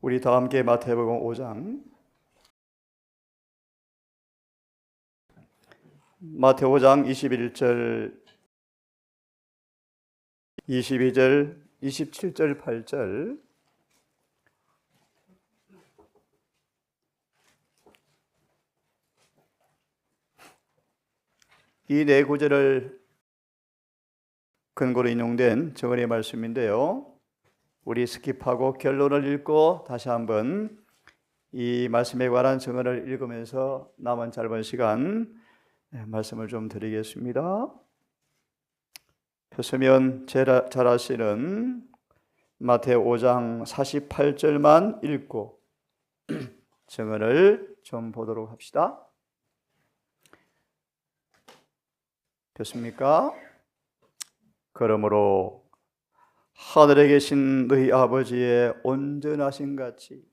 우리 다 함께 마태복음 5장, 마태 5장 21절, 22절, 27절, 8절, 이 네 구절을 근거로 인용된 정언의 말씀인데요. 우리 스킵하고 결론을 읽고 다시 한번 이 말씀에 관한 정언을 읽으면서 남은 짧은 시간 말씀을 좀 드리겠습니다. 펴시면 잘 아시는 마태 5장 48절만 읽고 정언을 좀 보도록 합시다. 펴십니까? 그러므로 하늘에 계신 너희 아버지의 온전하신 같이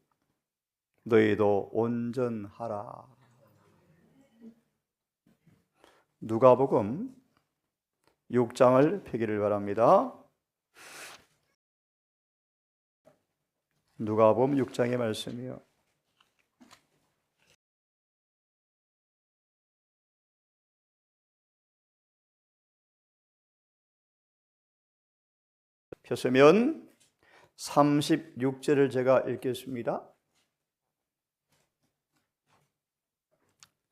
너희도 온전하라. 누가복음 6장을 펴기를 바랍니다. 누가복음 6장의 말씀이요. 펴시면 36절을 제가 읽겠습니다.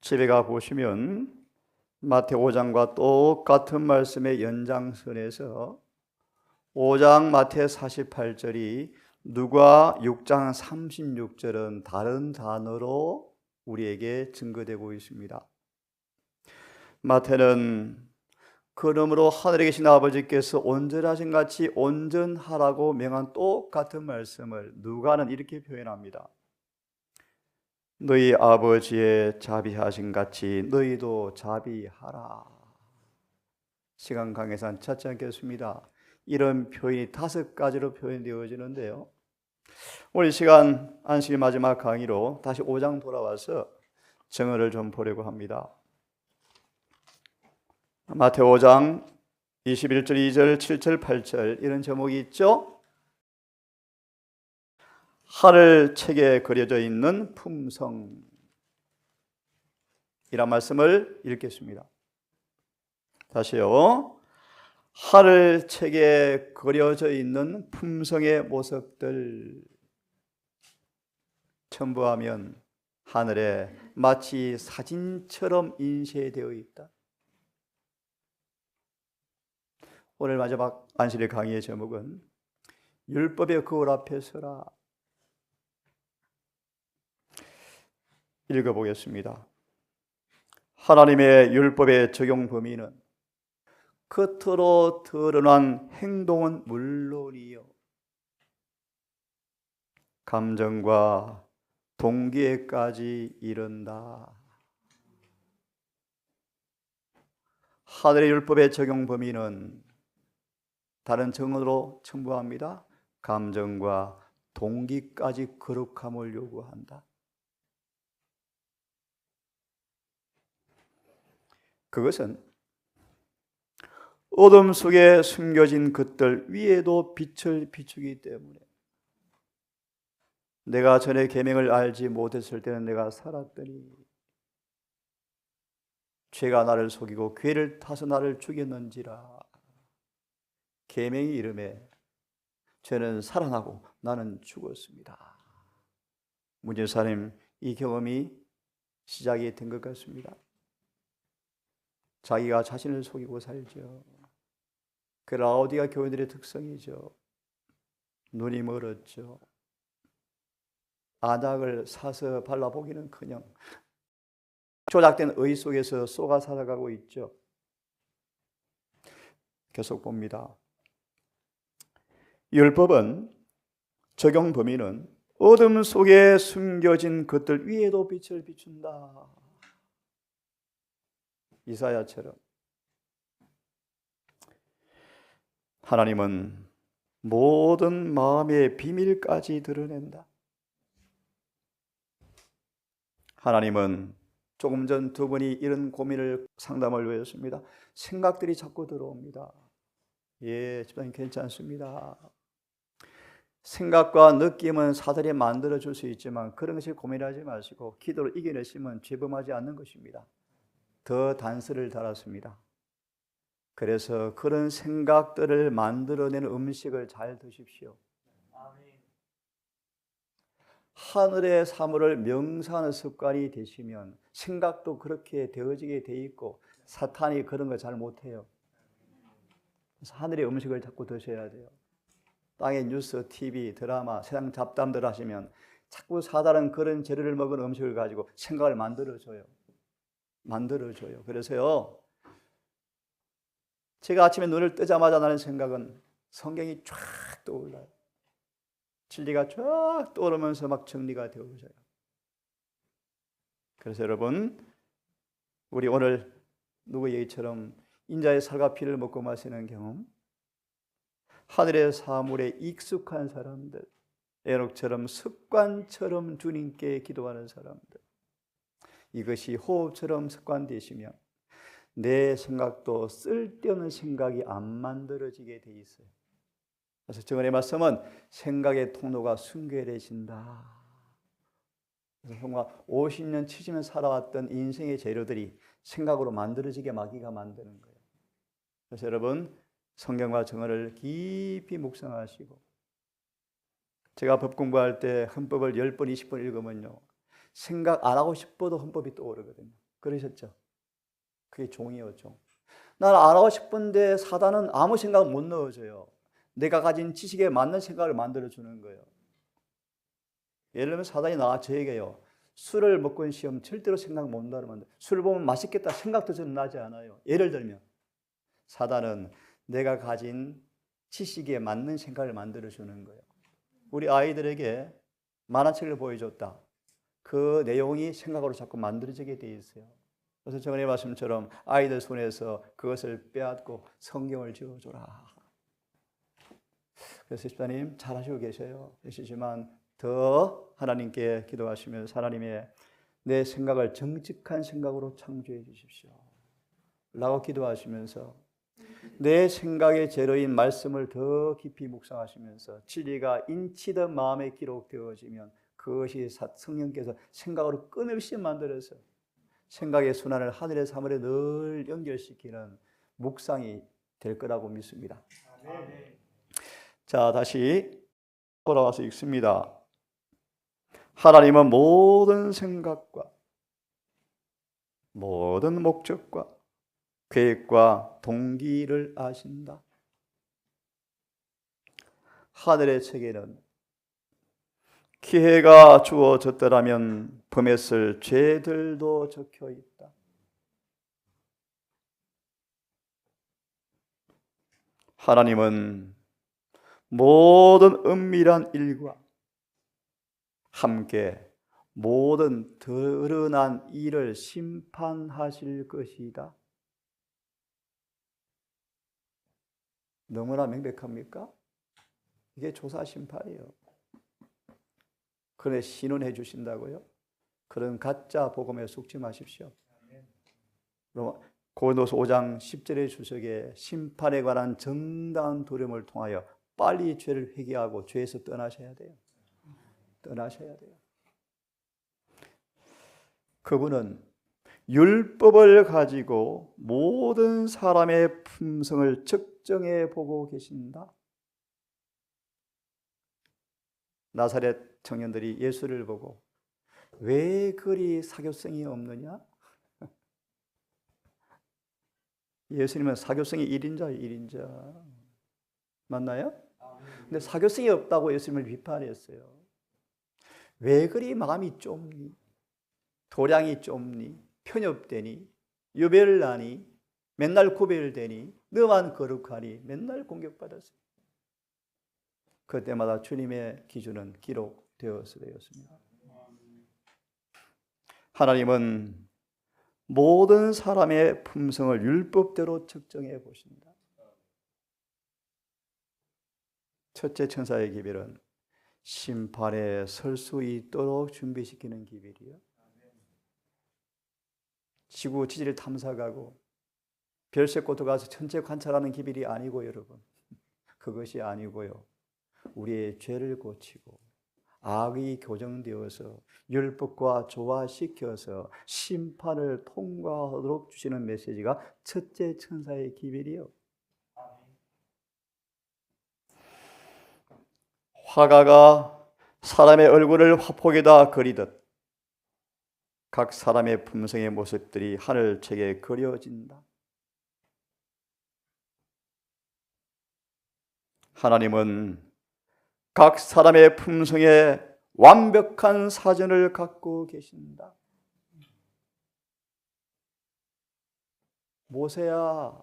집에 가 보시면 마태 5장과 똑같은 말씀의 연장선에서 5장 마태 48절이 누가 6장 36절은 다른 단어로 우리에게 증거되고 있습니다. 마태는 그러므로 하늘에 계신 아버지께서 온전하신 같이 온전하라고 명한 똑같은 말씀을 누가는 이렇게 표현합니다. 너희 아버지의 자비하신 같이 너희도 자비하라. 시간 강해서는 찾지 않겠습니다. 이런 표현이 5가지로 표현되어지는데요. 오늘 시간 안식일 마지막 강의로 다시 5장 돌아와서 정언을 좀 보려고 합니다. 마태 5장 21절, 2절, 7절, 8절 이런 제목이 있죠. 하늘 책에 그려져 있는 품성이란 말씀을 읽겠습니다. 다시요. 하늘 책에 그려져 있는 품성의 모습들 첨부하면 하늘에 마치 사진처럼 인쇄되어 있다. 오늘 마지막 안식일 강의의 제목은 율법의 거울 앞에 서라. 읽어보겠습니다. 하나님의 율법의 적용 범위는 겉으로 드러난 행동은 물론이요 감정과 동기에까지 이른다. 하늘의 율법의 적용 범위는 다른 정언으로 첨부합니다. 감정과 동기까지 거룩함을 요구한다. 그것은 어둠 속에 숨겨진 것들 위에도 빛을 비추기 때문에 내가 전에 계명을 알지 못했을 때는 내가 살았더니 죄가 나를 속이고 괴를 타서 나를 죽였는지라. 계명이 이름에 죄는 살아나고 나는 죽었습니다. 문제사님, 이 경험이 시작이 된 것 같습니다. 자기가 자신을 속이고 살죠. 그 라오디가 교인들의 특성이죠. 눈이 멀었죠. 안약을 사서 발라보기는커녕 조작된 의 속에서 쏘가 살아가고 있죠. 계속 봅니다. 율법은 적용 범위는 어둠 속에 숨겨진 것들 위에도 빛을 비춘다. 이사야처럼 하나님은 모든 마음의 비밀까지 드러낸다. 하나님은 조금 전 두 분이 이런 고민을 상담을 외웠습니다. 생각들이 자꾸 들어옵니다. 예, 집사님 괜찮습니다. 생각과 느낌은 사단이 만들어 줄 수 있지만 그런 것이 고민하지 마시고 기도로 이겨내시면 죄범하지 않는 것입니다. 더 단서를 달았습니다. 그래서 그런 생각들을 만들어내는 음식을 잘 드십시오. 하늘의 사물을 명상하는 습관이 되시면 생각도 그렇게 되어지게 돼 있고 사탄이 그런 걸 잘 못해요. 그래서 하늘의 음식을 자꾸 드셔야 돼요. 땅의 뉴스, TV, 드라마, 세상 잡담들 하시면 자꾸 사단은 그런 재료를 먹은 음식을 가지고 생각을 만들어줘요. 그래서요, 제가 아침에 눈을 뜨자마자 나는 생각은 성경이 쫙 떠올라요. 진리가 쫙 떠오르면서 막 정리가 되어져요. 그래서 여러분, 우리 오늘 누구 얘기처럼 인자의 살과 피를 먹고 마시는 경험, 하늘의 사물에 익숙한 사람들, 에녹처럼 습관처럼 주님께 기도하는 사람들, 이것이 호흡처럼 습관되시면 내 생각도 쓸데없는 생각이 안 만들어지게 돼 있어요. 그래서 정언의 말씀은 생각의 통로가 순결해진다. 그래서 정말 50년, 70년 살아왔던 인생의 재료들이 생각으로 만들어지게 마귀가 만드는 거예요. 그래서 여러분, 성경과 정언을 깊이 묵상하시고, 제가 법 공부할 때 헌법을 10번, 20번 읽으면요, 생각 안 하고 싶어도 헌법이 떠오르거든요. 그러셨죠? 그게 종이에요, 종. 난 안 하고 싶은데 사단은 아무 생각 못 넣어줘요. 내가 가진 지식에 맞는 생각을 만들어주는 거예요. 예를 들면 사단이 저에게요, 술을 먹고 있는 시험 절대로 생각 못 나면 술을 보면 맛있겠다 생각도 저는 나지 않아요. 예를 들면 사단은 내가 가진 지식에 맞는 생각을 만들어주는 거예요. 우리 아이들에게 만화책을 보여줬다. 그 내용이 생각으로 자꾸 만들어지게 돼 있어요. 그래서 정언의 말씀처럼 아이들 손에서 그것을 빼앗고 성경을 지어줘라. 그래서 집사님 잘하시고 계시지만 더 하나님께 기도하시면서 하나님의 내 생각을 정직한 생각으로 창조해 주십시오 라고 기도하시면서 내 생각의 재료인 말씀을 더 깊이 묵상하시면서 진리가 인치듯 마음에 기록되어지면 그것이 성령께서 생각으로 끊임없이 만들어서 생각의 순환을 하늘의 사물에 늘 연결시키는 묵상이 될 거라고 믿습니다. 아멘. 자, 다시 돌아와서 읽습니다. 하나님은 모든 생각과 모든 목적과 계획과 동기를 아신다. 하늘의 책에는 기회가 주어졌더라면 범했을 죄들도 적혀 있다. 하나님은 모든 은밀한 일과 함께 모든 드러난 일을 심판하실 것이다. 너무나 명백합니까? 이게 조사 심판이에요. 그런데 신원해 주신다고요? 그런 가짜 복음에 속지 마십시오. 고린도서 5장 10절의 주석에 심판에 관한 정당한 두려움을 통하여 빨리 죄를 회개하고 죄에서 떠나셔야 돼요. 떠나셔야 돼요. 그분은 율법을 가지고 모든 사람의 품성을 측정해 보고 계신다. 나사렛 청년들이 예수를 보고 왜 그리 사교성이 없느냐? 예수님은 사교성이 1인자. 맞나요? 근데 사교성이 없다고 예수님을 비판했어요. 왜 그리 마음이 좁니? 도량이 좁니? 편협되니? 유별나니? 맨날 구별되니? 너만 거룩하니? 맨날 공격받았어요. 그때마다 주님의 기준은 기록되었습니다. 하나님은 모든 사람의 품성을 율법대로 측정해 보신다. 첫째 천사의 기별은 심판에 설 수 있도록 준비시키는 기별이요. 지구 지지를 탐사가고 별세포도 가서 천체 관찰하는 기별이 아니고 여러분, 그것이 아니고요. 우리의 죄를 고치고 악이 교정되어서 율법과 조화시켜서 심판을 통과하도록 주시는 메시지가 첫째 천사의 기별이요. 화가가 사람의 얼굴을 화폭에다 그리듯 각 사람의 품성의 모습들이 하늘책에 그려진다. 하나님은 각 사람의 품성에 완벽한 사전을 갖고 계신다. 모세야,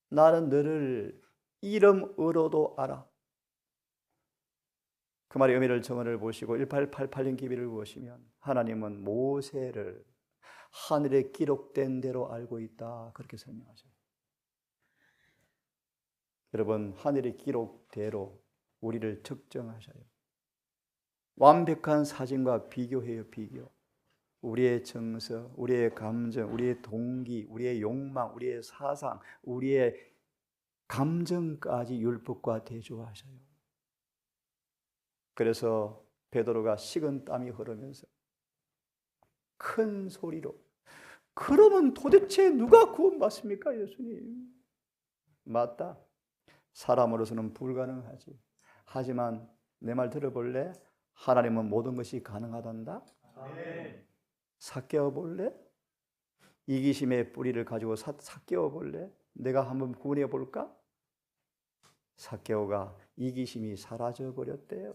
나는 너를 이름으로도 알아. 그 말의 의미를 정언을 보시고 1888년 기별을 보시면 하나님은 모세를 하늘에 기록된 대로 알고 있다, 그렇게 설명하셔요. 여러분, 하늘의 기록대로 우리를 측정하셔요. 완벽한 사진과 비교해요, 비교. 우리의 정서, 우리의 감정, 우리의 동기, 우리의 욕망, 우리의 사상, 우리의 감정까지 율법과 대조하셔요. 그래서 베드로가 식은 땀이 흐르면서 큰 소리로, 그러면 도대체 누가 구원받습니까, 예수님? 맞다. 사람으로서는 불가능하지. 하지만 내 말 들어볼래? 하나님은 모든 것이 가능하단다. 삭개어 볼래? 이기심의 뿌리를 가지고 삭개어 볼래? 내가 한번 구원해 볼까? 삭개오가 이기심이 사라져 버렸대요.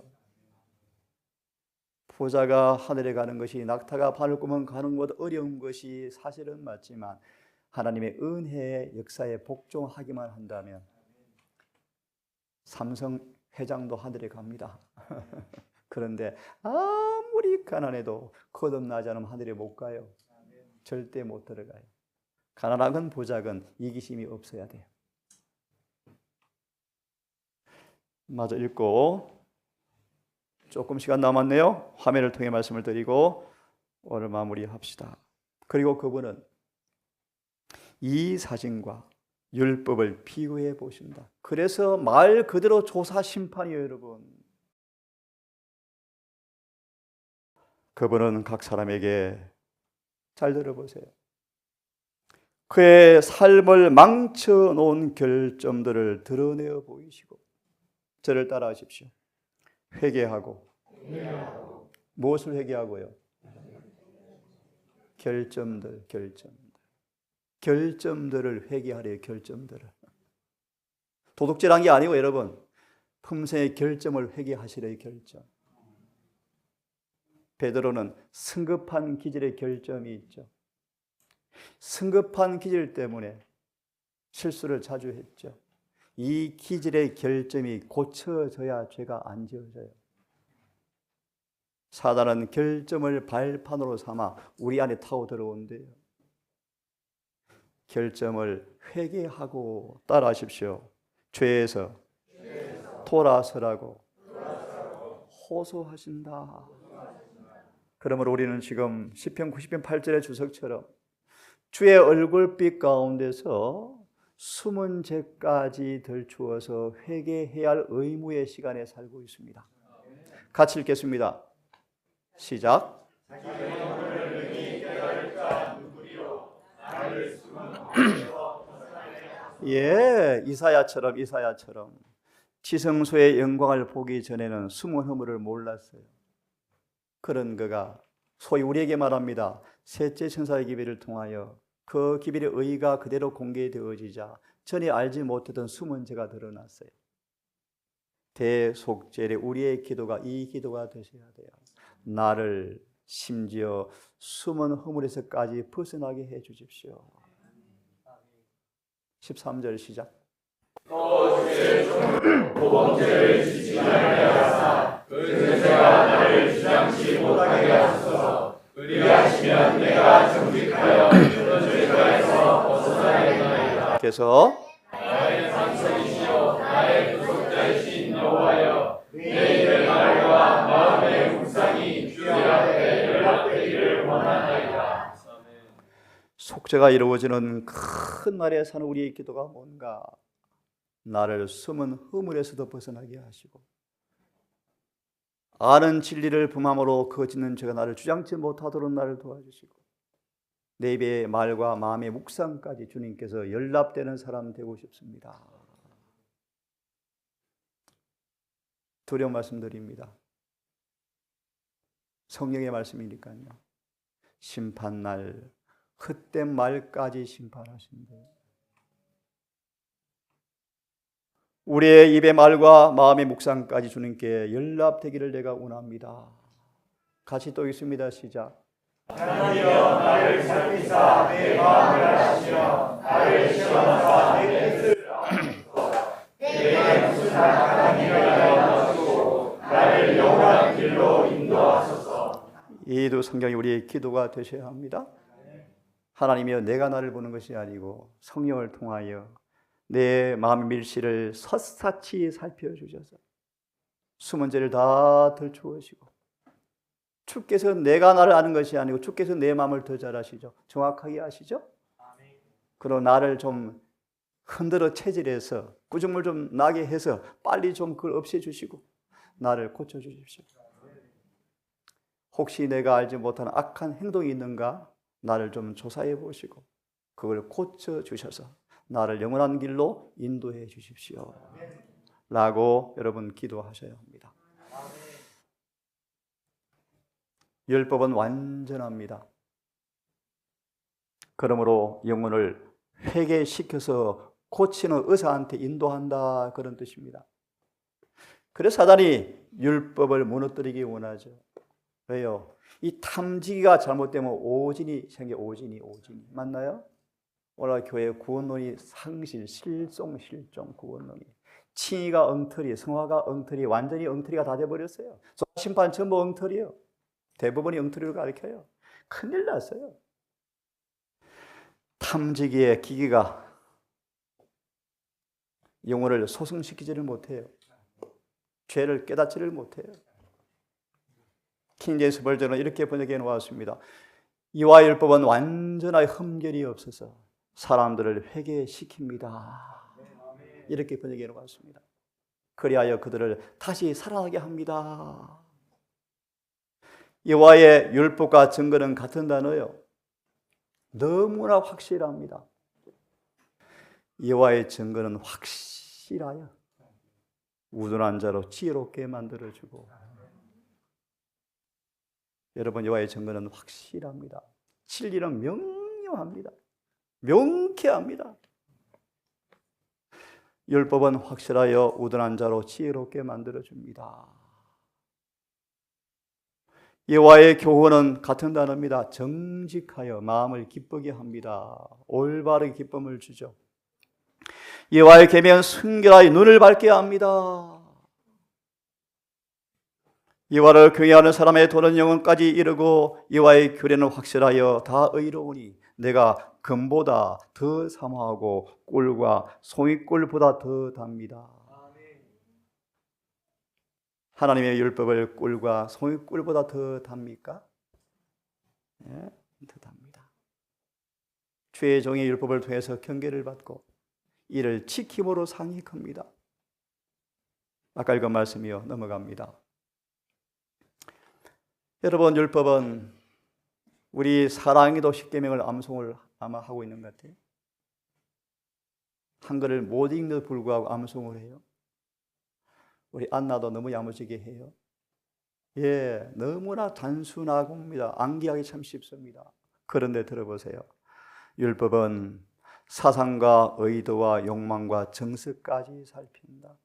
부자가 하늘에 가는 것이 낙타가 바늘 구멍 가는 것보다 어려운 것이 사실은 맞지만 하나님의 은혜의 역사에 복종하기만 한다면 삼성 회장도 하늘에 갑니다. 그런데 아무리 가난해도 거듭나지 않으면 하늘에 못 가요. 절대 못 들어가요. 가난하건 부자건 이기심이 없어야 돼요. 마저 읽고 조금 시간 남았네요. 화면을 통해 말씀을 드리고 오늘 마무리합시다. 그리고 그분은 이 사진과 율법을 비교해 보신다. 그래서 말 그대로 조사 심판이에요, 여러분. 그분은 각 사람에게, 잘 들어보세요, 그의 삶을 망쳐놓은 결점들을 드러내어 보이시고, 저를 따라하십시오. 회개하고. 무엇을 회개하고요? 결점들을 회개하래요. 결점들을. 도둑질한 게 아니고 여러분, 품성의 결점을 회개하시래요. 결점. 베드로는 성급한 기질의 결점이 있죠. 성급한 기질 때문에 실수를 자주 했죠. 이 기질의 결점이 고쳐져야 죄가 안 지어져요. 사단은 결점을 발판으로 삼아 우리 안에 타고 들어온대요. 결점을 회개하고, 따라하십시오. 죄에서 돌아서라고 호소하신다. 그러므로 우리는 지금 시편 90편 8절의 주석처럼 주의 얼굴빛 가운데서 숨은 죄까지 덜추어서 회개해야 할 의무의 시간에 살고 있습니다. 같이 읽겠습니다. 시작. 예, 이사야처럼 지성소의 영광을 보기 전에는 숨은 허물을 몰랐어요. 그런 그가 소위 우리에게 말합니다. 셋째 천사의 기별을 통하여 그 기별의 의의가 그대로 공개되어지자 전에 알지 못했던 숨은 죄가 드러났어요. 대속죄의 우리의 기도가 이 기도가 되셔야 돼요. 나를 심지어 숨은 허물에서까지 벗어나게 해 주십시오. 13절 시작. 또 주의 종 모범죄를 지지 말게 하사 그 죄가 나를 주장치 못하게 하소서. 그리하시면 내가 정직하여 그 죄가에서 벗어나겠나이다. 그래서 나의 산책이시오 나의 구속자이신 여호와여, 내 입의 말과 마음의 묵상이 주의 앞에 연락되기를 원하나이다. 속죄가 이루어지는 큰 날에 사는 우리의 기도가 뭔가? 나를 숨은 허물에서도 벗어나게 하시고 아는 진리를 범함으로 거짓는 죄가 나를 주장치 못하도록 나를 도와주시고 내 입의 말과 마음의 묵상까지 주님께서 연락되는 사람 되고 싶습니다. 두려운 말씀드립니다. 성령의 말씀이니까요. 심판날 헛된 말까지 심판하신대요. 우리의 입의 말과 마음의 묵상까지 주님께 연락되기를 내가 원합니다. 같이 또 있습니다. 시작. 하나님이여 나를 살피사 내 마음을 아시며 나를 시험하사 내 뜻을 아소서. 내게 무슨 악한 일을 하여주고 나를 영원한 길로 인도하소서. 이도 성경이 우리의 기도가 되셔야 합니다. 하나님이여 내가 나를 보는 것이 아니고 성령을 통하여 내 마음의 밀실을 샅샅이 살펴주셔서 숨은 죄를 다 들추으시고 주께서 내가 나를 아는 것이 아니고 주께서 내 마음을 더 잘 아시죠. 정확하게 아시죠. 그럼 나를 좀 흔들어 체질해서 구정물 좀 나게 해서 빨리 좀 그걸 없애주시고 나를 고쳐주십시오. 혹시 내가 알지 못하는 악한 행동이 있는가 나를 좀 조사해 보시고 그걸 고쳐주셔서 나를 영원한 길로 인도해 주십시오 라고 여러분 기도하셔야 합니다. 율법은 완전합니다. 그러므로 영혼을 회개시켜서 고치는 의사한테 인도한다 그런 뜻입니다. 그래서 사단이 율법을 무너뜨리기 원하죠. 왜요? 이 탐지기가 잘못되면 오진이 생겨. 오진이 맞나요? 오늘 교회 구원론이 상실, 실종 구원론이 칭의가 엉터리, 성화가 엉터리, 완전히 엉터리가 다 돼버렸어요. 심판 전부 엉터리요. 대부분이 엉터리를 가르쳐요. 큰일 났어요. 탐지기의 기기가 영혼을 소성시키지를 못해요. 죄를 깨닫지를 못해요. 킹제임스 버전은 이렇게 번역해 놓았습니다. 이와 율법은 완전하게 흠결이 없어서 사람들을 회개시킵니다. 이렇게 번역해 놓았습니다. 그리하여 그들을 다시 살아나게 합니다. 여호와의 율법과 증거는 같은 단어예요. 너무나 확실합니다. 여호와의 증거는 확실하여 우둔한 자로 지혜롭게 만들어주고 여러분 여호와의 증거는 확실합니다. 진리는 명료합니다. 명쾌합니다. 율법은 확실하여 우둔한 자로 지혜롭게 만들어줍니다. 여호와의 교훈은 같은 단어입니다. 정직하여 마음을 기쁘게 합니다. 올바르게 기쁨을 주죠. 여호와의 계명은 순결하여 눈을 밝게 합니다. 여호와를 경외하는 사람의 도는 영혼까지 이르고 여호와의 규례는 확실하여 다 의로우니 내가 금보다 더 사모하고 꿀과 송이꿀보다 더 답니다. 하나님의 율법을 꿀과 송이꿀보다 더 답니까? 네, 더 답니다. 주의 종의 율법을 통해서 경계를 받고 이를 지킴으로 상이 큽니다. 아까 읽은 말씀이요. 넘어갑니다. 여러분 율법은 우리 사랑이도 십계명을 암송을 아마 하고 있는 것 같아요. 한글을 못 읽는데도 불구하고 암송을 해요. 우리 안나도 너무 야무지게 해요. 예, 너무나 단순하고입니다. 암기하기 참 쉽습니다. 그런데 들어보세요. 율법은 사상과 의도와 욕망과 정서까지 살핀다.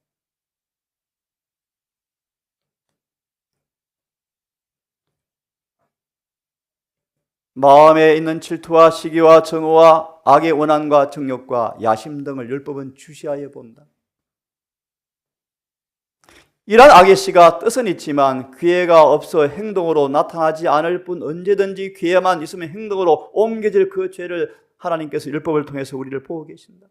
마음에 있는 질투와 시기와 정오와 악의 원한과 정욕과 야심 등을 율법은 주시하여 본다. 이러한 악의 씨가 뜻은 있지만 기회가 없어 행동으로 나타나지 않을 뿐 언제든지 기회만 있으면 행동으로 옮겨질 그 죄를 하나님께서 율법을 통해서 우리를 보고 계신다.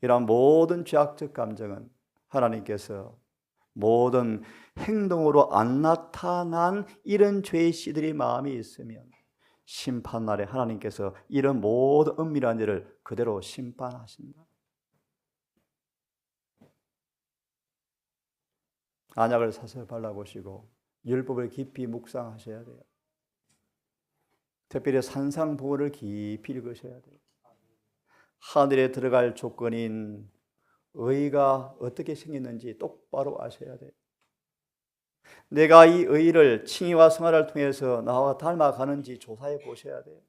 이러한 모든 죄악적 감정은 하나님께서 모든 행동으로 안 나타난 이런 죄의 씨들이 마음에 있으면 심판날에 하나님께서 이런 모든 은밀한 일을 그대로 심판하신다. 안약을 사서 발라보시고 율법을 깊이 묵상하셔야 돼요. 특별히 산상보호를 깊이 읽으셔야 돼요. 하늘에 들어갈 조건인 의가 어떻게 생겼는지 똑바로 아셔야 돼요. 내가 이 의를 칭의와 성화를 통해서 나와 닮아가는지 조사해 보셔야 돼요.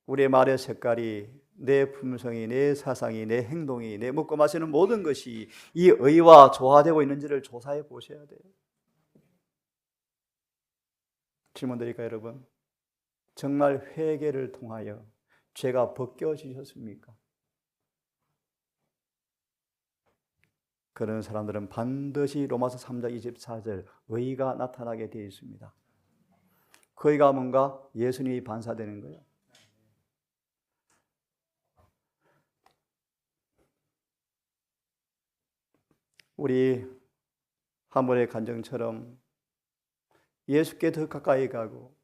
우리의 말의 색깔이, 내 품성이, 내 사상이, 내 행동이, 내 먹고 마시는 모든 것이 이 의와 조화되고 있는지를 조사해 보셔야 돼요. 질문 드릴까요, 여러분? 정말 회개를 통하여 죄가 벗겨지셨습니까? 그런 사람들은 반드시 로마서 3장 24절 의가 나타나게 되어 있습니다. 그 의가 뭔가? 예수님이 반사되는 거예요. 우리 한 번의 간증처럼 예수께 더 가까이 가고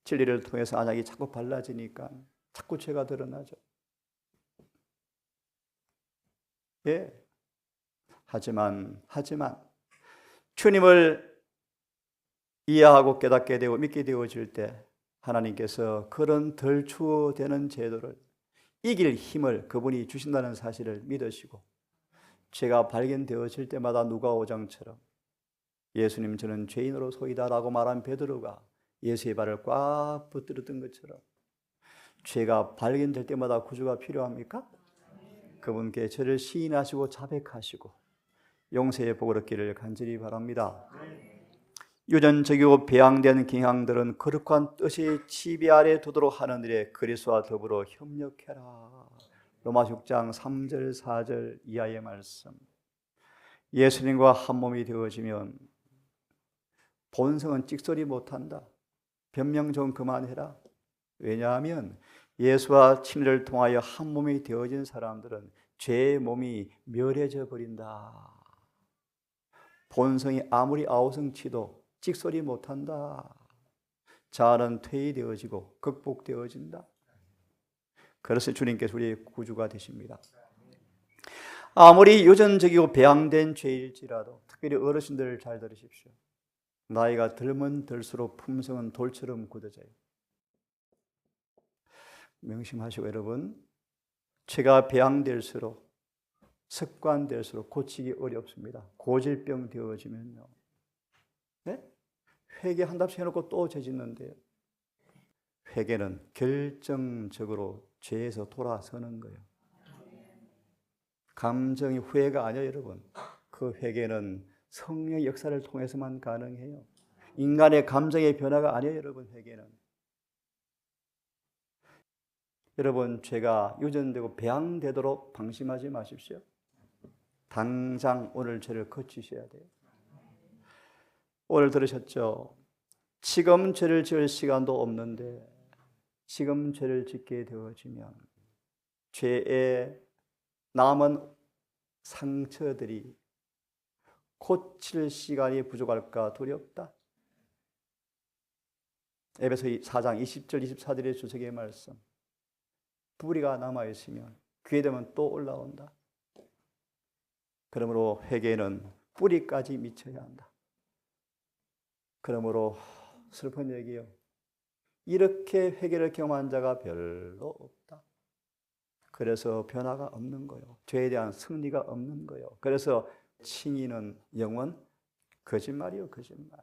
진리를 통해서 안약이 자꾸 발라지니까 자꾸 죄가 드러나죠. 예. 하지만 주님을 이해하고 깨닫게 되고 믿게 되어질 때 하나님께서 그런 덜 추워되는 제도를 이길 힘을 그분이 주신다는 사실을 믿으시고 죄가 발견되어질 때마다 누가 5장처럼 예수님 저는 죄인으로소이다 라고 말한 베드로가 예수의 발을 꽉 붙들었던 것처럼 죄가 발견될 때마다 구주가 필요합니까? 그분께 저를 시인하시고 자백하시고 용서의 복을 얻기를 간절히 바랍니다. 유전적이고 배양된 경향들은 거룩한 뜻이 지배 아래 두도록 하는 일에 그리스도와 더불어 협력해라. 로마서 6장 3절 4절 이하의 말씀. 예수님과 한 몸이 되어지면 본성은 찍소리 못한다. 변명 좀 그만해라. 왜냐하면 예수와 친애를 통하여 한 몸이 되어진 사람들은 죄의 몸이 멸해져 버린다. 본성이 아무리 아우성치도 찍소리 못한다. 자아는 퇴위되어지고 극복되어진다. 그래서 주님께서 우리의 구주가 되십니다. 아무리 유전적이고 배양된 죄일지라도 특별히 어르신들 잘 들으십시오. 나이가 들면 들수록 품성은 돌처럼 굳어져요. 명심하시고 여러분, 죄가 배양될수록 습관될수록 고치기 어렵습니다. 고질병 되어지면요. 네? 회개한답시고 해놓고 또 죄 짓는데요. 회개는 결정적으로 죄에서 돌아서는 거예요. 감정이 후회가 아니에요, 여러분. 그 회개는 성령의 역사를 통해서만 가능해요. 인간의 감정의 변화가 아니에요, 여러분. 회개는. 여러분, 죄가 유전되고 배양되도록 방심하지 마십시오. 당장 오늘 죄를 거치셔야 돼요. 오늘 들으셨죠? 지금 죄를 지을 시간도 없는데 지금 죄를 짓게 되어지면 죄의 남은 상처들이 고칠 시간이 부족할까 두렵다. 에베소 4장 20절 24절의 주석의 말씀. 뿌리가 남아있으면 기회 되면 또 올라온다. 그러므로 회개는 뿌리까지 미쳐야 한다. 그러므로 슬픈 얘기요. 이렇게 회개를 경험한 자가 별로 없다. 그래서 변화가 없는 거예요. 죄에 대한 승리가 없는 거예요. 그래서 칭의는 영원 거짓말이요, 거짓말.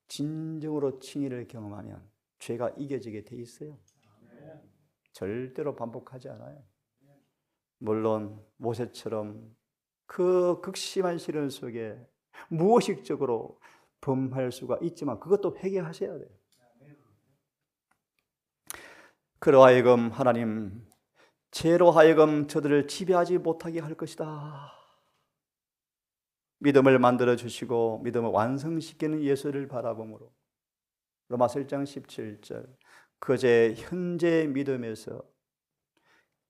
진정으로 칭의를 경험하면 죄가 이겨지게 돼 있어요. 절대로 반복하지 않아요. 물론 모세처럼 그 극심한 시련 속에 무의식적으로 범할 수가 있지만 그것도 회개하셔야 돼요. 그로 하여금 하나님 죄로 하여금 저들을 지배하지 못하게 할 것이다. 믿음을 만들어 주시고 믿음을 완성시키는 예수를 바라보므로 로마서 1장 17절 그제 현재 믿음에서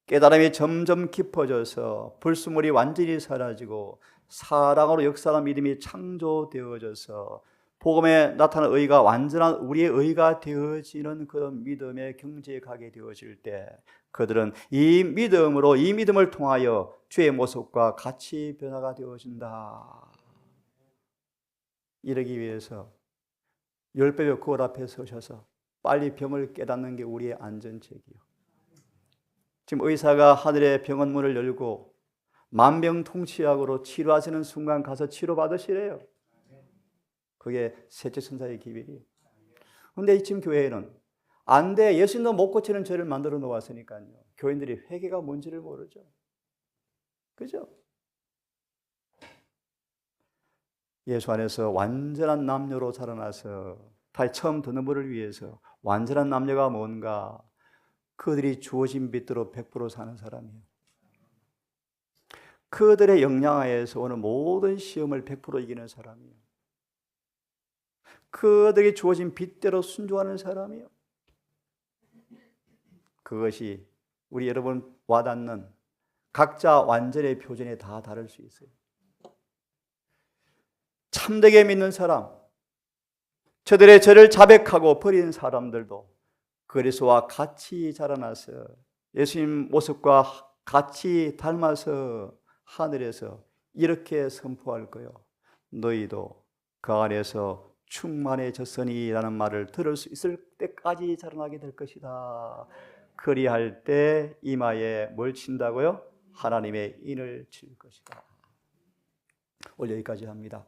깨달음이 점점 깊어져서 불순물이 완전히 사라지고 사랑으로 역사하는 믿음이 창조되어져서 복음에 나타난 의가 완전한 우리의 의가 되어지는 그런 믿음의 경지에 가게 되어질 때 그들은 이 믿음으로 이 믿음을 통하여 주의 모습과 같이 변화가 되어진다. 이러기 위해서 열배의 거울 앞에 서셔서 빨리 병을 깨닫는 게 우리의 안전책이요. 지금 의사가 하늘의 병원 문을 열고 만병통치약으로 치료하시는 순간 가서 치료받으시래요. 그게 셋째 천사의 기별이에요. 그런데 지금 교회에는 안 돼, 예수님도 못 고치는 죄를 만들어 놓았으니까요. 교인들이 회개가 뭔지를 모르죠. 그죠? 예수 안에서 완전한 남녀로 자라나서 다시 처음 듣는 분을 위해서 완전한 남녀가 뭔가 그들이 주어진 빛대로 100% 사는 사람이에요. 그들의 역량하에서 오는 모든 시험을 100% 이기는 사람이에요. 그들이 주어진 빛대로 순종하는 사람이에요. 그것이 우리 여러분 와닿는 각자 완전의 표준에 다 다를 수 있어요. 참되게 믿는 사람, 저들의 죄를 자백하고 버린 사람들도 그리스도와 같이 자라나서 예수님 모습과 같이 닮아서 하늘에서 이렇게 선포할 거요. 너희도 그 안에서 충만해졌으니라는 말을 들을 수 있을 때까지 자라나게 될 것이다. 그리할 때 이마에 뭘 친다고요? 하나님의 인을 칠 것이다. 오늘 여기까지 합니다.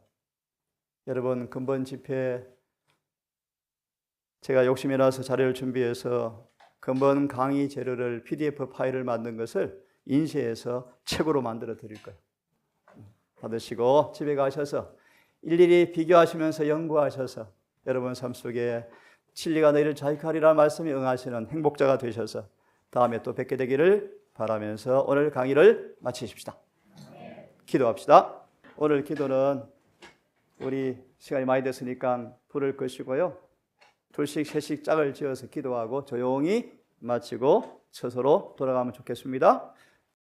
여러분 근본 집회 제가 욕심이 나서 자료를 준비해서 근본 강의 재료를 PDF 파일을 만든 것을 인쇄해서 책으로 만들어 드릴 거예요. 받으시고 집에 가셔서 일일이 비교하시면서 연구하셔서 여러분 삶 속에 진리가 너희를 자유하리라 말씀에 응하시는 행복자가 되셔서 다음에 또 뵙게 되기를 바라면서 오늘 강의를 마치십시다. 기도합시다. 오늘 기도는 우리 시간이 많이 됐으니까 불을 끄시고요. 둘씩 셋씩 짝을 지어서 기도하고 조용히 마치고 처소로 돌아가면 좋겠습니다.